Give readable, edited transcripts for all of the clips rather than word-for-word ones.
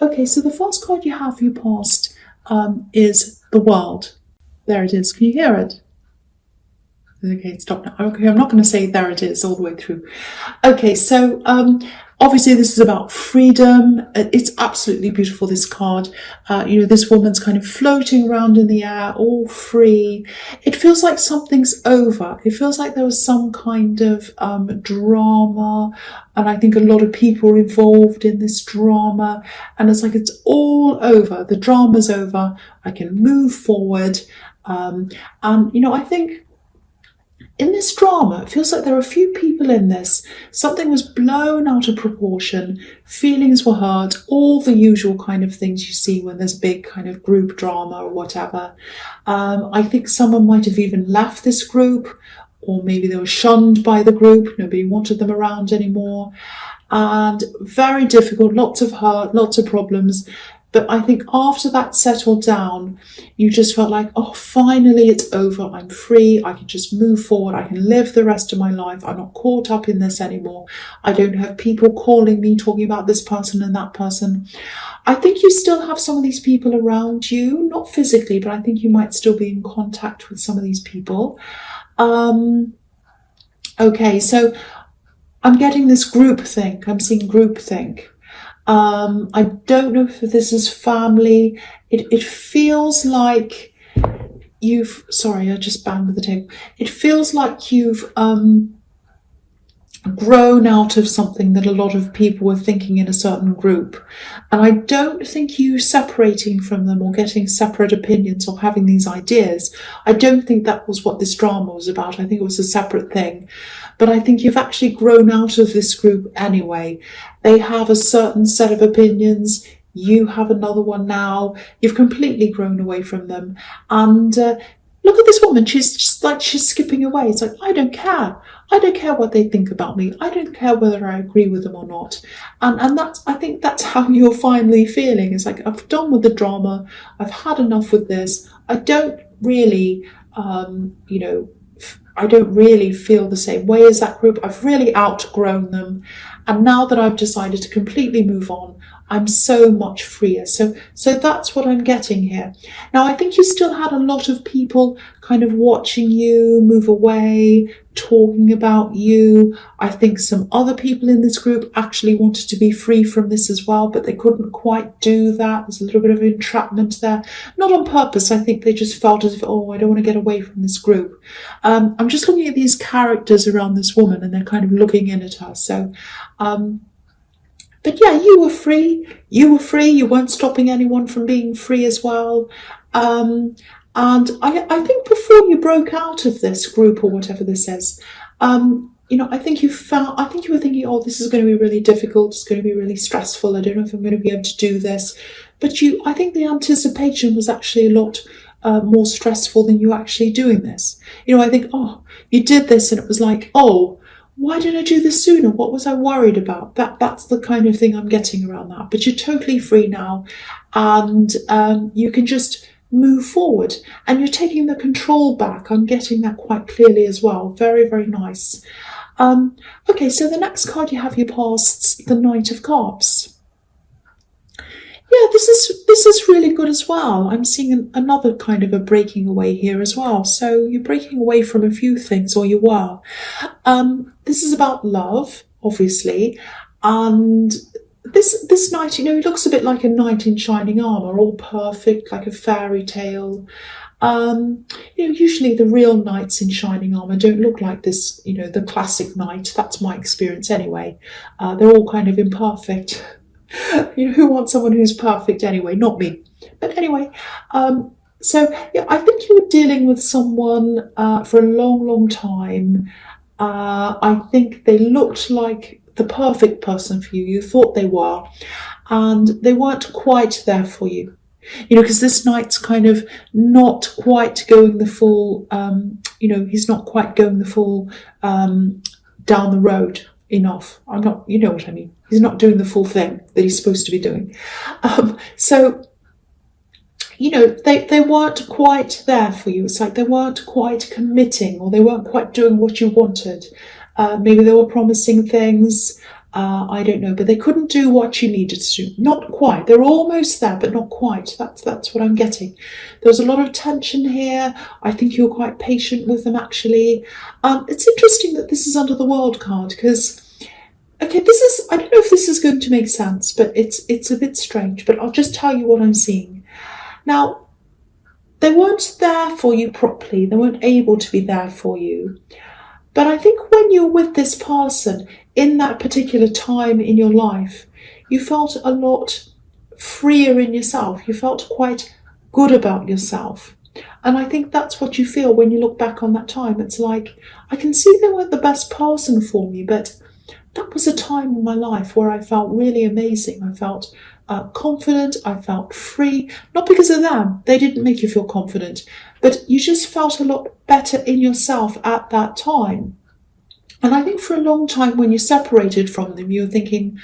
Okay, so the first card you have for your past is the World. There it is. Can you hear it? Okay, stop now. Okay, I'm not going to say there it is all the way through. Okay, so obviously this is about freedom. It's absolutely beautiful, this card. This woman's kind of floating around in the air, all free. It feels like something's over. It feels like there was some kind of drama, and I think a lot of people are involved in this drama, and it's like it's all over. The drama's over. I can move forward. And I think in this drama, it feels like there are a few people in this. Something was blown out of proportion, feelings were hurt, all the usual kind of things you see when there's big kind of group drama or whatever. I think someone might have even left this group, or maybe they were shunned by the group, nobody wanted them around anymore. And very difficult, lots of hurt, lots of problems. But I think after that settled down, you just felt like, oh, finally it's over. I'm free. I can just move forward. I can live the rest of my life. I'm not caught up in this anymore. I don't have people calling me, talking about this person and that person. I think you still have some of these people around you, not physically, but I think you might still be in contact with some of these people. Okay, so I'm getting this groupthink. I'm seeing groupthink. I don't know if this is family. It feels like sorry, I just banged with the table. It feels like you've grown out of something that a lot of people were thinking in a certain group. And I don't think you separating from them or getting separate opinions or having these ideas, I don't think that was what this drama was about. I think it was a separate thing. But I think you've actually grown out of this group anyway. They have a certain set of opinions. You have another one now. You've completely grown away from them. And look at this woman. She's just like, she's skipping away. It's like, I don't care. I don't care what they think about me. I don't care whether I agree with them or not. And that's, I think that's how you're finally feeling. It's like, I've done with the drama. I've had enough with this. I don't really, I don't really feel the same way as that group. I've really outgrown them. And now that I've decided to completely move on, I'm so much freer. So that's what I'm getting here. Now, I think you still had a lot of people kind of watching you move away, talking about you. I think some other people in this group actually wanted to be free from this as well, but they couldn't quite do that. There's a little bit of entrapment there. Not on purpose. I think they just felt as if, oh, I don't want to get away from this group. I'm just looking at these characters around this woman, and they're kind of looking in at her. So, but yeah, you were free. You were free. You weren't stopping anyone from being free as well. And I think before you broke out of this group or whatever this is, I think you were thinking, oh, this is going to be really difficult. It's going to be really stressful. I don't know if I'm going to be able to do this. But I think the anticipation was actually a lot more stressful than you actually doing this. I think, oh, you did this and it was like, oh, why didn't I do this sooner? What was I worried about? That's the kind of thing I'm getting around that. But you're totally free now, and you can just move forward, and you're taking the control back. I'm getting that quite clearly as well. Very, very nice. Okay, so the next card you have your past, the Knight of Cups. Yeah, this is really good as well. I'm seeing another kind of a breaking away here as well. So you're breaking away from a few things, or you were. This is about love, obviously, and this knight, he looks a bit like a knight in shining armour, all perfect, like a fairy tale. Usually the real knights in shining armour don't look like this, the classic knight. That's my experience anyway. They're all kind of imperfect. Who wants someone who's perfect anyway? Not me. But anyway, so yeah, I think you were dealing with someone for a long, long time. I think they looked like the perfect person for you. You thought they were, and they weren't quite there for you. Because this knight's kind of not quite going the full, he's not quite going the full down the road enough. I'm not, you know what I mean. He's not doing the full thing that he's supposed to be doing. So, they weren't quite there for you. It's like they weren't quite committing, or they weren't quite doing what you wanted. Maybe they were promising things. I don't know, but they couldn't do what you needed to do. Not quite. They're almost there, but not quite. That's what I'm getting. There was a lot of tension here. I think you were quite patient with them, actually. It's interesting that this is under the World card, because, okay, I don't know if this is going to make sense, but it's a bit strange, but I'll just tell you what I'm seeing. Now, they weren't there for you properly. They weren't able to be there for you. But I think when you're with this person in that particular time in your life, you felt a lot freer in yourself. You felt quite good about yourself. And I think that's what you feel when you look back on that time. It's like, I can see they weren't the best person for me, but that was a time in my life where I felt really amazing. I felt confident. I felt free. Not because of them. They didn't make you feel confident. But you just felt a lot better in yourself at that time. And I think for a long time when you're separated from them, you're thinking,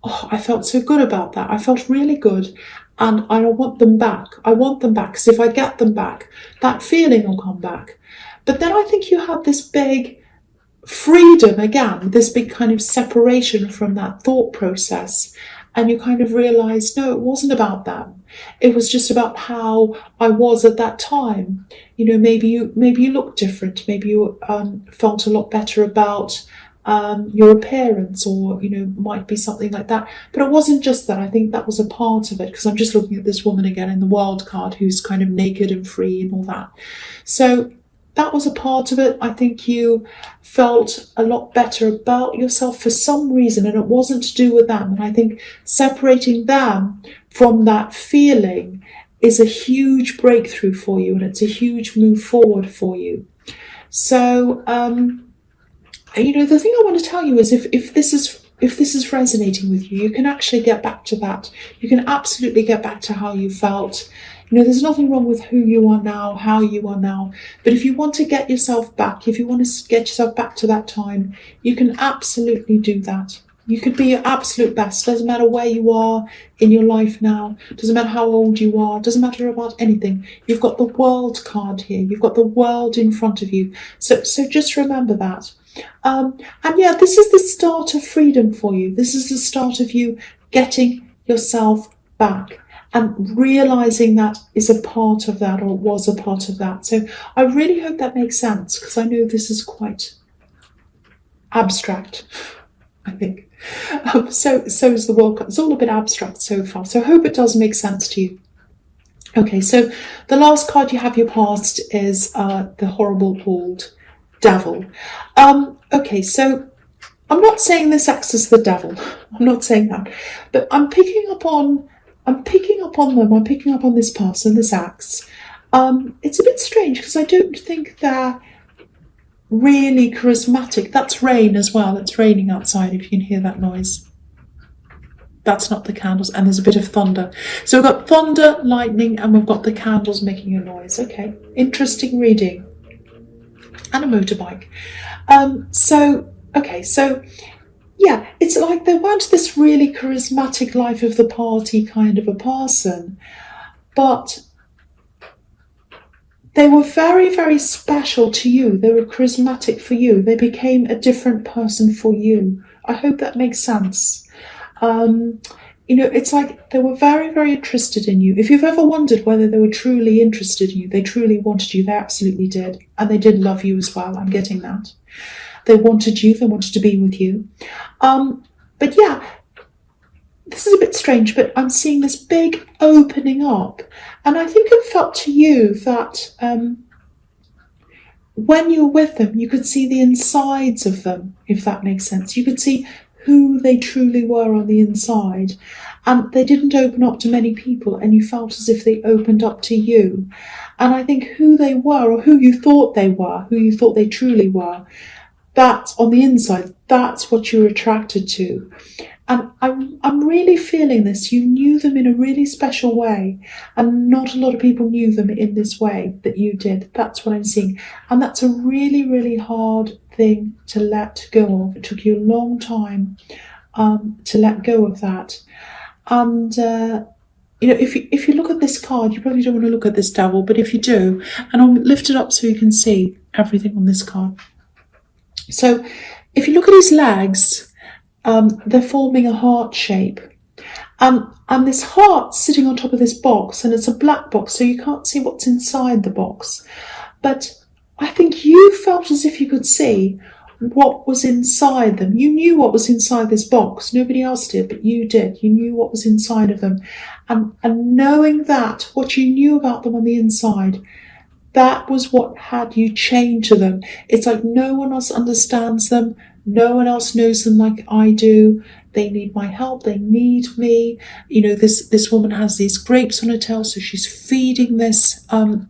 oh, I felt so good about that. I felt really good. And I want them back. I want them back. Because if I get them back, that feeling will come back. But then I think you had this big freedom again, this big kind of separation from that thought process. And you kind of realised, no, it wasn't about them. It was just about how I was at that time. You know, maybe you looked different. Maybe you felt a lot better about your appearance, or, you know, might be something like that. But it wasn't just that. I think that was a part of it, because I'm just looking at this woman again in the World card who's kind of naked and free and all that. So that was a part of it. I think you felt a lot better about yourself for some reason, and it wasn't to do with them. And I think separating them from that feeling is a huge breakthrough for you, and it's a huge move forward for you. So, you know, the thing I want to tell you is if this is resonating with you, you can actually get back to that. You can absolutely get back to how you felt. You know, there's nothing wrong with who you are now, how you are now. But if you want to get yourself back, if you want to get yourself back to that time, you can absolutely do that. You could be your absolute best. Doesn't matter where you are in your life now. Doesn't matter how old you are. Doesn't matter about anything. You've got the World card here. You've got the world in front of you. So just remember that. And yeah, this is the start of freedom for you. This is the start of you getting yourself back. And realising that is a part of that, or was a part of that. So I really hope that makes sense, because I know this is quite abstract, I think. So is the World Cup. It's all a bit abstract so far. So I hope it does make sense to you. Okay, so the last card you have your past is the horrible old devil. Okay, so I'm not saying this acts as the devil. I'm not saying that. But I'm picking up on them. I'm picking up on this person, this axe. It's a bit strange, because I don't think they're really charismatic. That's rain as well. It's raining outside, if you can hear that noise. That's not the candles, and there's a bit of thunder. So we've got thunder, lightning, and we've got the candles making a noise. Okay, interesting reading. And a motorbike. So yeah, it's like they weren't this really charismatic life of the party kind of a person, but they were very, very special to you. They were charismatic for you. They became a different person for you. I hope that makes sense. You know, it's like they were very, very interested in you. If you've ever wondered whether they were truly interested in you, they truly wanted you, they absolutely did. And they did love you as well, I'm getting that. They wanted you, they wanted to be with you. But yeah, this is a bit strange, but I'm seeing this big opening up. And I think it felt to you that when you were with them, you could see the insides of them, if that makes sense. You could see who they truly were on the inside. And they didn't open up to many people, and you felt as if they opened up to you. And I think who they were, or who you thought they were, who you thought they truly were, that's on the inside, that's what you were attracted to. And I'm really feeling this. You knew them in a really special way, and not a lot of people knew them in this way that you did. That's what I'm seeing. And that's a really, really hard thing to let go of. It took you a long time to let go of that. And you know, if you look at this card, you probably don't want to look at this devil, but if you do, and I'll lift it up so you can see everything on this card. So if you look at his legs, They're forming a heart shape. And this heart's sitting on top of this box, and it's a black box, so you can't see what's inside the box. But I think you felt as if you could see what was inside them. You knew what was inside this box. Nobody else did, but you did. You knew what was inside of them. And knowing that, what you knew about them on the inside, that was what had you chained to them. It's like no one else understands them. No one else knows them like I do. They need my help. They need me. You know, this woman has these grapes on her tail, so she's feeding this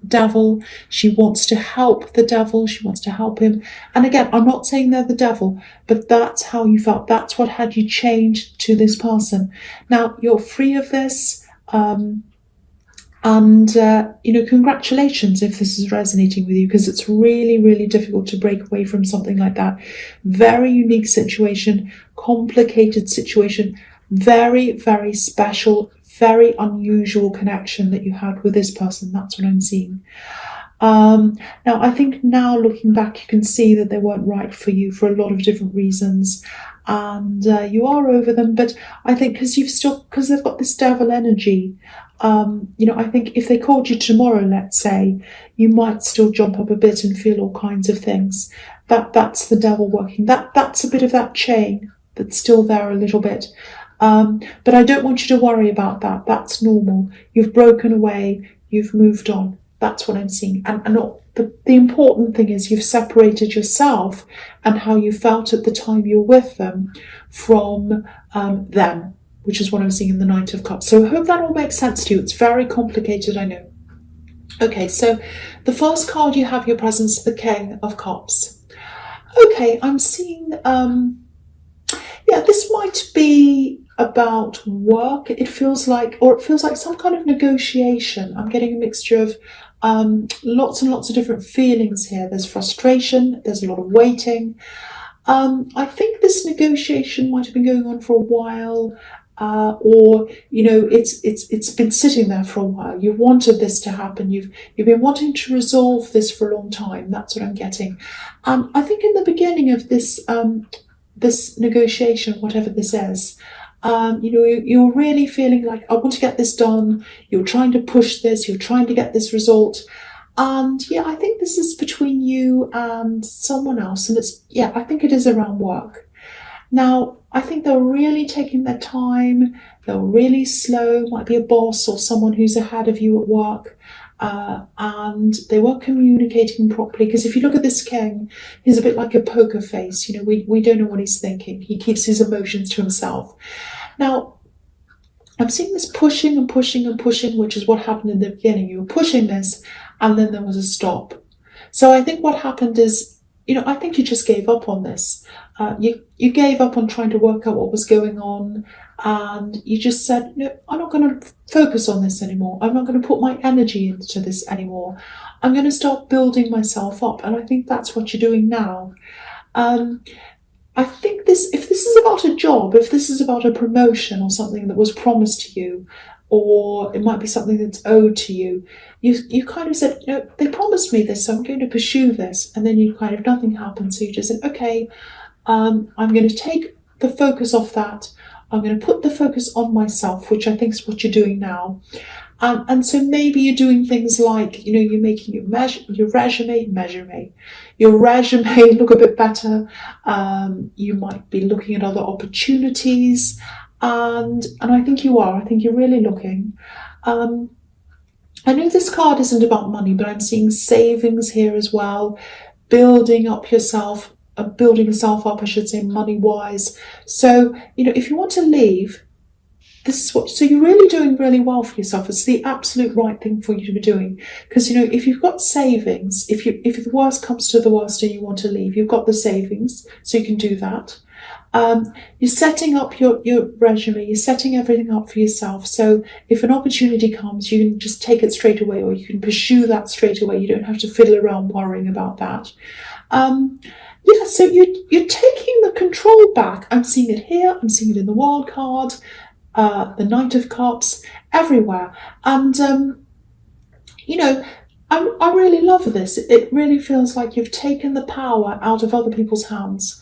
devil. She wants to help the devil. She wants to help him. And again, I'm not saying they're the devil, but that's how you felt. That's what had you chained to this person. Now, you're free of this. Congratulations if this is resonating with you, because it's really, really difficult to break away from something like that. Very unique situation, complicated situation, very, very special, very unusual connection that you had with this person. That's what I'm seeing. Now, I think now looking back, you can see that they weren't right for you for a lot of different reasons. And you are over them, but I think because they've got this devil energy, I think if they called you tomorrow, let's say, you might still jump up a bit and feel all kinds of things. That's the devil working. That's a bit of that chain that's still there a little bit. But I don't want you to worry about that. That's normal. You've broken away. You've moved on. That's what I'm seeing. And the important thing is you've separated yourself and how you felt at the time you're with them from them, which is what I'm seeing in the Knight of Cups. So I hope that all makes sense to you. It's very complicated, I know. Okay, so the first card you have your presence, the King of Cups. Okay, I'm seeing, this might be about work. It feels like some kind of negotiation. I'm getting a mixture of lots and lots of different feelings here. There's frustration, there's a lot of waiting. I think this negotiation might have been going on for a while, or it's been sitting there for a while. You wanted this to happen. You've been wanting to resolve this for a long time. That's what I'm getting. I think in the beginning of this this negotiation, whatever this is, you're really feeling like, I want to get this done. You're trying to push this. You're trying to get this result. And I think this is between you and someone else. And I think it is around work. Now, I think they're really taking their time. They're really slow. Might be a boss or someone who's ahead of you at work. And they weren't communicating properly, because if you look at this king, he's a bit like a poker face. We don't know what he's thinking. He keeps his emotions to himself. Now, I'm seeing this pushing and pushing and pushing, which is what happened in the beginning. You were pushing this, and then there was a stop. So I think what happened is, I think you just gave up on this. You gave up on trying to work out what was going on, and you just said, no, I'm not going to focus on this anymore. I'm not going to put my energy into this anymore. I'm going to start building myself up. And I think that's what you're doing now. I think if this is about a job, if this is about a promotion or something that was promised to you, or it might be something that's owed to you, you kind of said, they promised me this, so I'm going to pursue this. And then nothing happened. So you just said, okay, I'm going to take the focus off that. I'm going to put the focus on myself, which I think is what you're doing now. And so maybe you're doing things like, you're making your resume look a bit better. You might be looking at other opportunities. And I think you are. I think you're really looking. I know this card isn't about money, but I'm seeing savings here as well. Building yourself up, I should say, money-wise. So, if you want to leave, so you're really doing really well for yourself. It's the absolute right thing for you to be doing. Because, if you've got savings, if the worst comes to the worst and you want to leave, you've got the savings, so you can do that. You're setting up your resume, you're setting everything up for yourself. So if an opportunity comes, you can just take it straight away, or you can pursue that straight away. You don't have to fiddle around worrying about that. So you're taking the control back. I'm seeing it here. I'm seeing it in the wild card, the Knight of Cups, everywhere. And, I really love this. It really feels like you've taken the power out of other people's hands.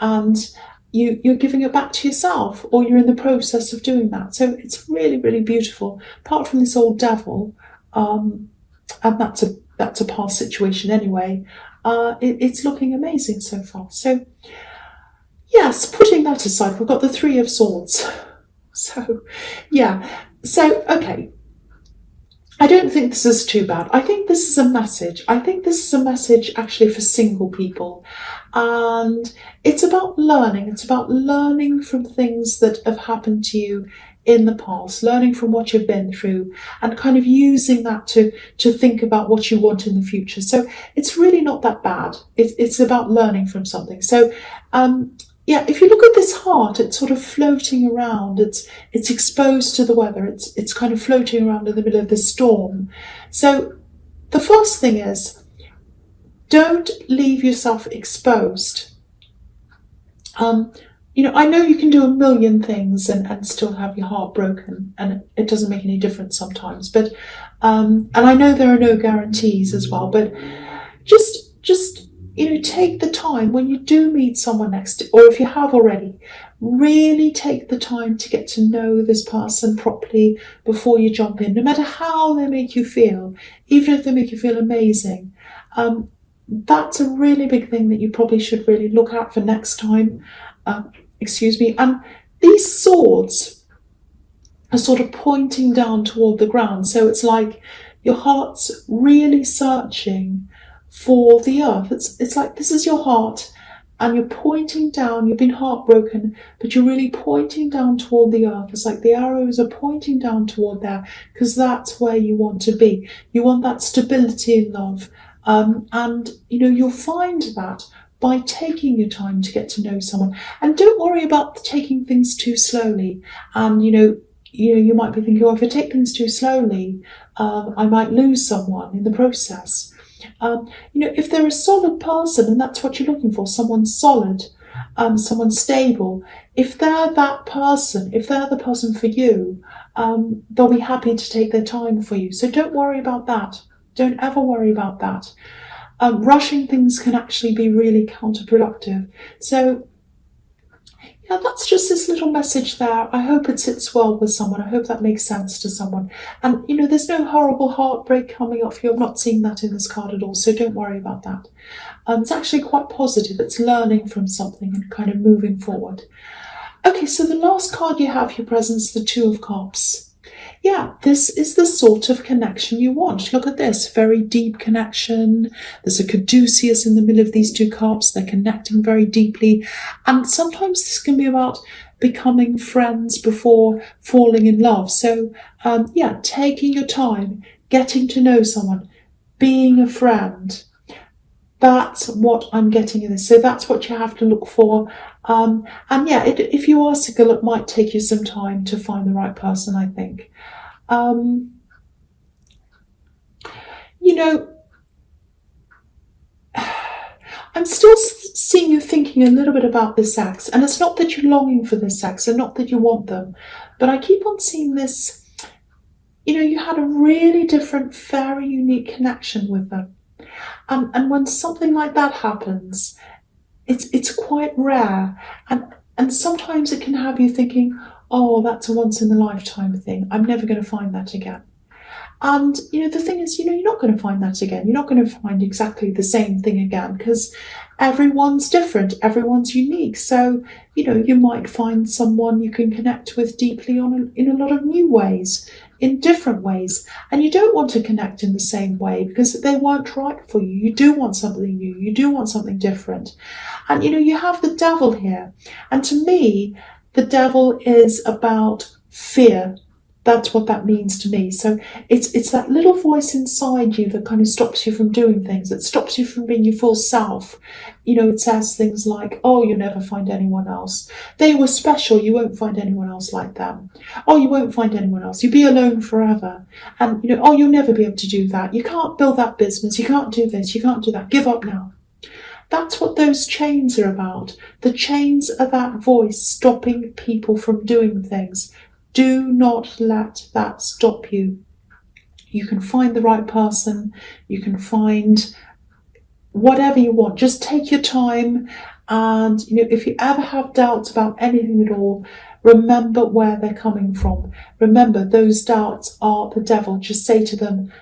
And you're giving it back to yourself, or you're in the process of doing that. So it's really, really beautiful. Apart from this old devil, and that's a past situation anyway. It's looking amazing so far. So yes, putting that aside, we've got the Three of Swords. So yeah. So okay. I don't think this is too bad. I think this is a message. I think this is a message actually for single people. And it's about learning. It's about learning from things that have happened to you in the past, learning from what you've been through, and kind of using that to think about what you want in the future. So it's really not that bad. It's about learning from something. So yeah, if you look at this heart, it's sort of floating around. It's exposed to the weather. It's kind of floating around in the middle of this storm. So the first thing is, don't leave yourself exposed. I know you can do a million things and still have your heart broken, and it doesn't make any difference sometimes. But and I know there are no guarantees as well. But just take the time when you do meet someone next, or if you have already, really take the time to get to know this person properly before you jump in. No matter how they make you feel, even if they make you feel amazing, that's a really big thing that you probably should really look at for next time. And these swords are sort of pointing down toward the ground. So it's like your heart's really searching for the earth. It's like this is your heart, and you're pointing down. You've been heartbroken, but you're really pointing down toward the earth. It's like the arrows are pointing down toward there, because that's where you want to be. You want that stability in love. And you'll find that by taking your time to get to know someone. And don't worry about taking things too slowly. And you might be thinking, if I take things too slowly, I might lose someone in the process. If they're a solid person, and that's what you're looking for, someone solid, someone stable, if they're that person, if they're the person for you, they'll be happy to take their time for you. So don't worry about that. Don't ever worry about that. Rushing things can actually be really counterproductive. So yeah, that's just this little message there. I hope it sits well with someone. I hope that makes sense to someone. And, there's no horrible heartbreak coming off you. I'm not seeing that in this card at all, so don't worry about that. It's actually quite positive. It's learning from something and kind of moving forward. Okay, so the last card you have here presents the Two of Cups. Yeah, this is the sort of connection you want. Look at this, very deep connection. There's a caduceus in the middle of these two cups. They're connecting very deeply. And sometimes this can be about becoming friends before falling in love. So, taking your time, getting to know someone, being a friend. That's what I'm getting in this. So that's what you have to look for. If you are single, it might take you some time to find the right person, I think. I'm still seeing you thinking a little bit about this ex, and it's not that you're longing for this ex and not that you want them, but I keep on seeing this, you had a really different, very unique connection with them. And when something like that happens, it's quite rare, and sometimes it can have you thinking, oh, that's a once in a lifetime thing. I'm never going to find that again. And, the thing is, you're not going to find that again. You're not going to find exactly the same thing again, because everyone's different. Everyone's unique. So, you might find someone you can connect with deeply in a lot of new ways, in different ways. And you don't want to connect in the same way because they weren't right for you. You do want something new. You do want something different. And, you have the devil here. And to me, the devil is about fear. That's what that means to me. So it's that little voice inside you that kind of stops you from doing things. It stops you from being your full self. It says things like, oh, you'll never find anyone else. They were special. You won't find anyone else like them. Oh, you won't find anyone else. You'll be alone forever. And, oh, you'll never be able to do that. You can't build that business. You can't do this. You can't do that. Give up now. That's what those chains are about. The chains are that voice stopping people from doing things. Do not let that stop you. You can find the right person. You can find whatever you want. Just take your time And, if you ever have doubts about anything at all, remember where they're coming from. Remember, those doubts are the devil. Just say to them,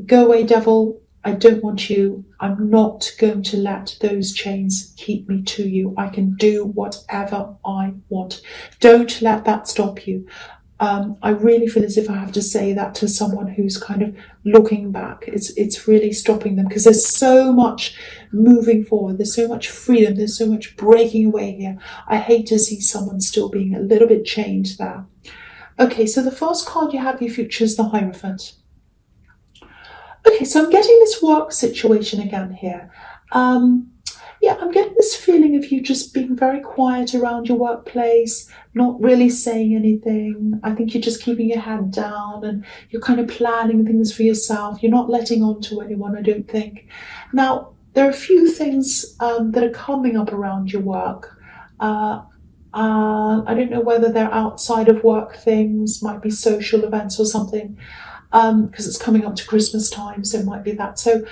go away, devil. I don't want you. I'm not going to let those chains keep me to you. I can do whatever I want. Don't let that stop you. I really feel as if I have to say that to someone who's kind of looking back. It's really stopping them, because there's so much moving forward. There's so much freedom. There's so much breaking away here. I hate to see someone still being a little bit chained there. Okay, so the first card you have for your future is the Hierophant. Okay, so I'm getting this work situation again here. Yeah, I'm getting this feeling of you just being very quiet around your workplace, not really saying anything. I think you're just keeping your head down and you're kind of planning things for yourself. You're not letting on to anyone, I don't think. Now, there are a few things that are coming up around your work. I don't know whether they're outside of work things, might be social events or something, because it's coming up to Christmas time, so it might be that. So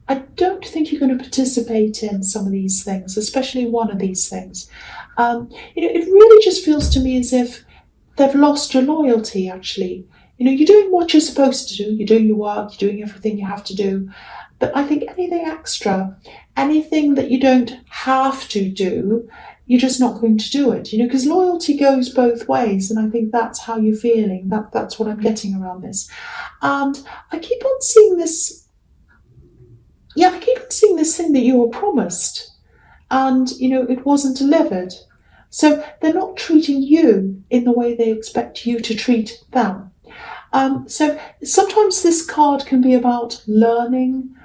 I don't think you're going to participate in some of these things, especially one of these things. It really just feels to me as if they've lost your loyalty, actually. You're doing what you're supposed to do. You're doing your work, you're doing everything you have to do. But I think anything extra, anything that you don't have to do, you're just not going to do it, because loyalty goes both ways. And I think that's how you're feeling. That's what I'm getting around this. And I keep on seeing this. Yeah, I keep on seeing this thing that you were promised and, it wasn't delivered. So they're not treating you in the way they expect you to treat them. So sometimes this card can be about learning,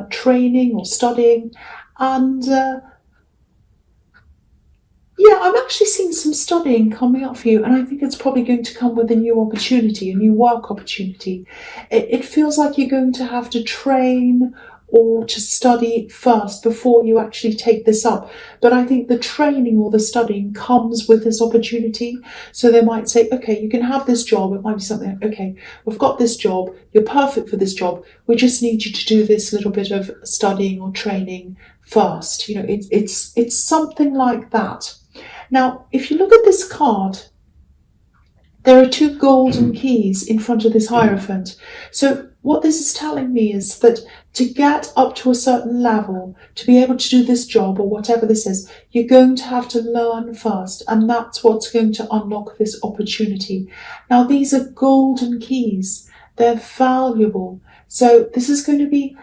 training or studying. And yeah, I'm actually seeing some studying coming up for you. And I think it's probably going to come with a new opportunity, a new work opportunity. It feels like you're going to have to train or to study first before you actually take this up. But I think the training or the studying comes with this opportunity. So they might say, okay, you can have this job. It might be something like, okay, we've got this job. You're perfect for this job. We just need you to do this little bit of studying or training first. It's something like that. Now, if you look at this card, there are two golden keys in front of this Hierophant. So what this is telling me is that to get up to a certain level, to be able to do this job or whatever this is, you're going to have to learn first. And that's what's going to unlock this opportunity. Now, these are golden keys. They're valuable. So this is going to be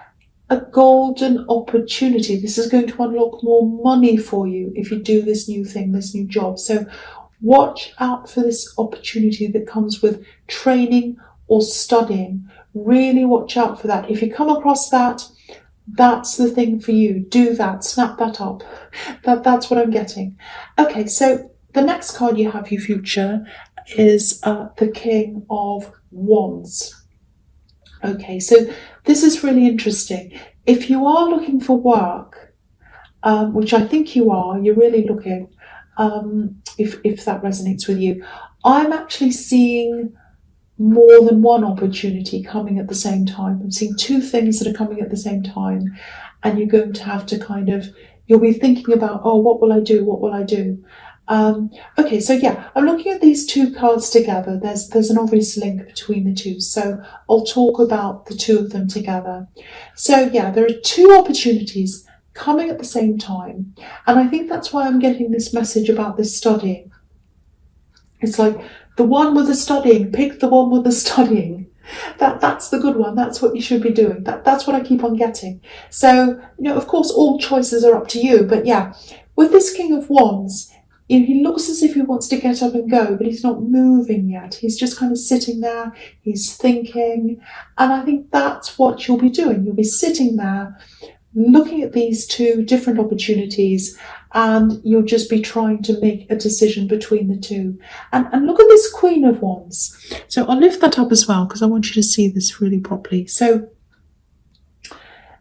a golden opportunity. This is going to unlock more money for you if you do this new thing, this new job. So watch out for this opportunity that comes with training or studying. Really watch out for that. If you come across that, that's the thing for you. Do that. Snap that up. That's what I'm getting. Okay, so the next card you have, your future, is the King of Wands. Okay, so this is really interesting. If you are looking for work, which I think you are, you're really looking, if that resonates with you, I'm actually seeing more than one opportunity coming at the same time. I'm seeing two things that are coming at the same time, and you're going to have to you'll be thinking about, oh, what will I do? What will I do? Okay, so yeah, I'm looking at these two cards together. There's an obvious link between the two, so I'll talk about the two of them together. So yeah, there are two opportunities coming at the same time, and I think that's why I'm getting this message about this studying. It's like the one with the studying, pick the one with the studying. That's the good one. That's what you should be doing. That's what I keep on getting. So, of course, all choices are up to you. But yeah, with this King of Wands, he looks as if he wants to get up and go, but he's not moving yet. He's just kind of sitting there. He's thinking. And I think that's what you'll be doing. You'll be sitting there looking at these two different opportunities, and you'll just be trying to make a decision between the two. And look at this Queen of Wands. So I'll lift that up as well, because I want you to see this really properly. So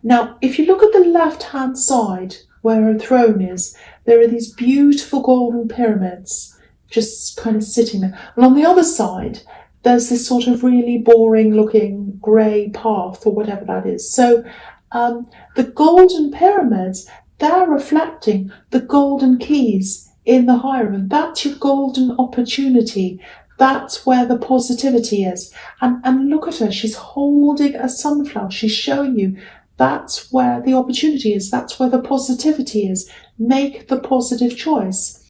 now, if you look at the left-hand side where a throne is, there are these beautiful golden pyramids just kind of sitting there. And on the other side, there's this sort of really boring-looking grey path or whatever that is. So the golden pyramids, they're reflecting the golden keys in the Hierophant. That's your golden opportunity. That's where the positivity is. And look at her, she's holding a sunflower. She's showing you that's where the opportunity is. That's where the positivity is. Make the positive choice.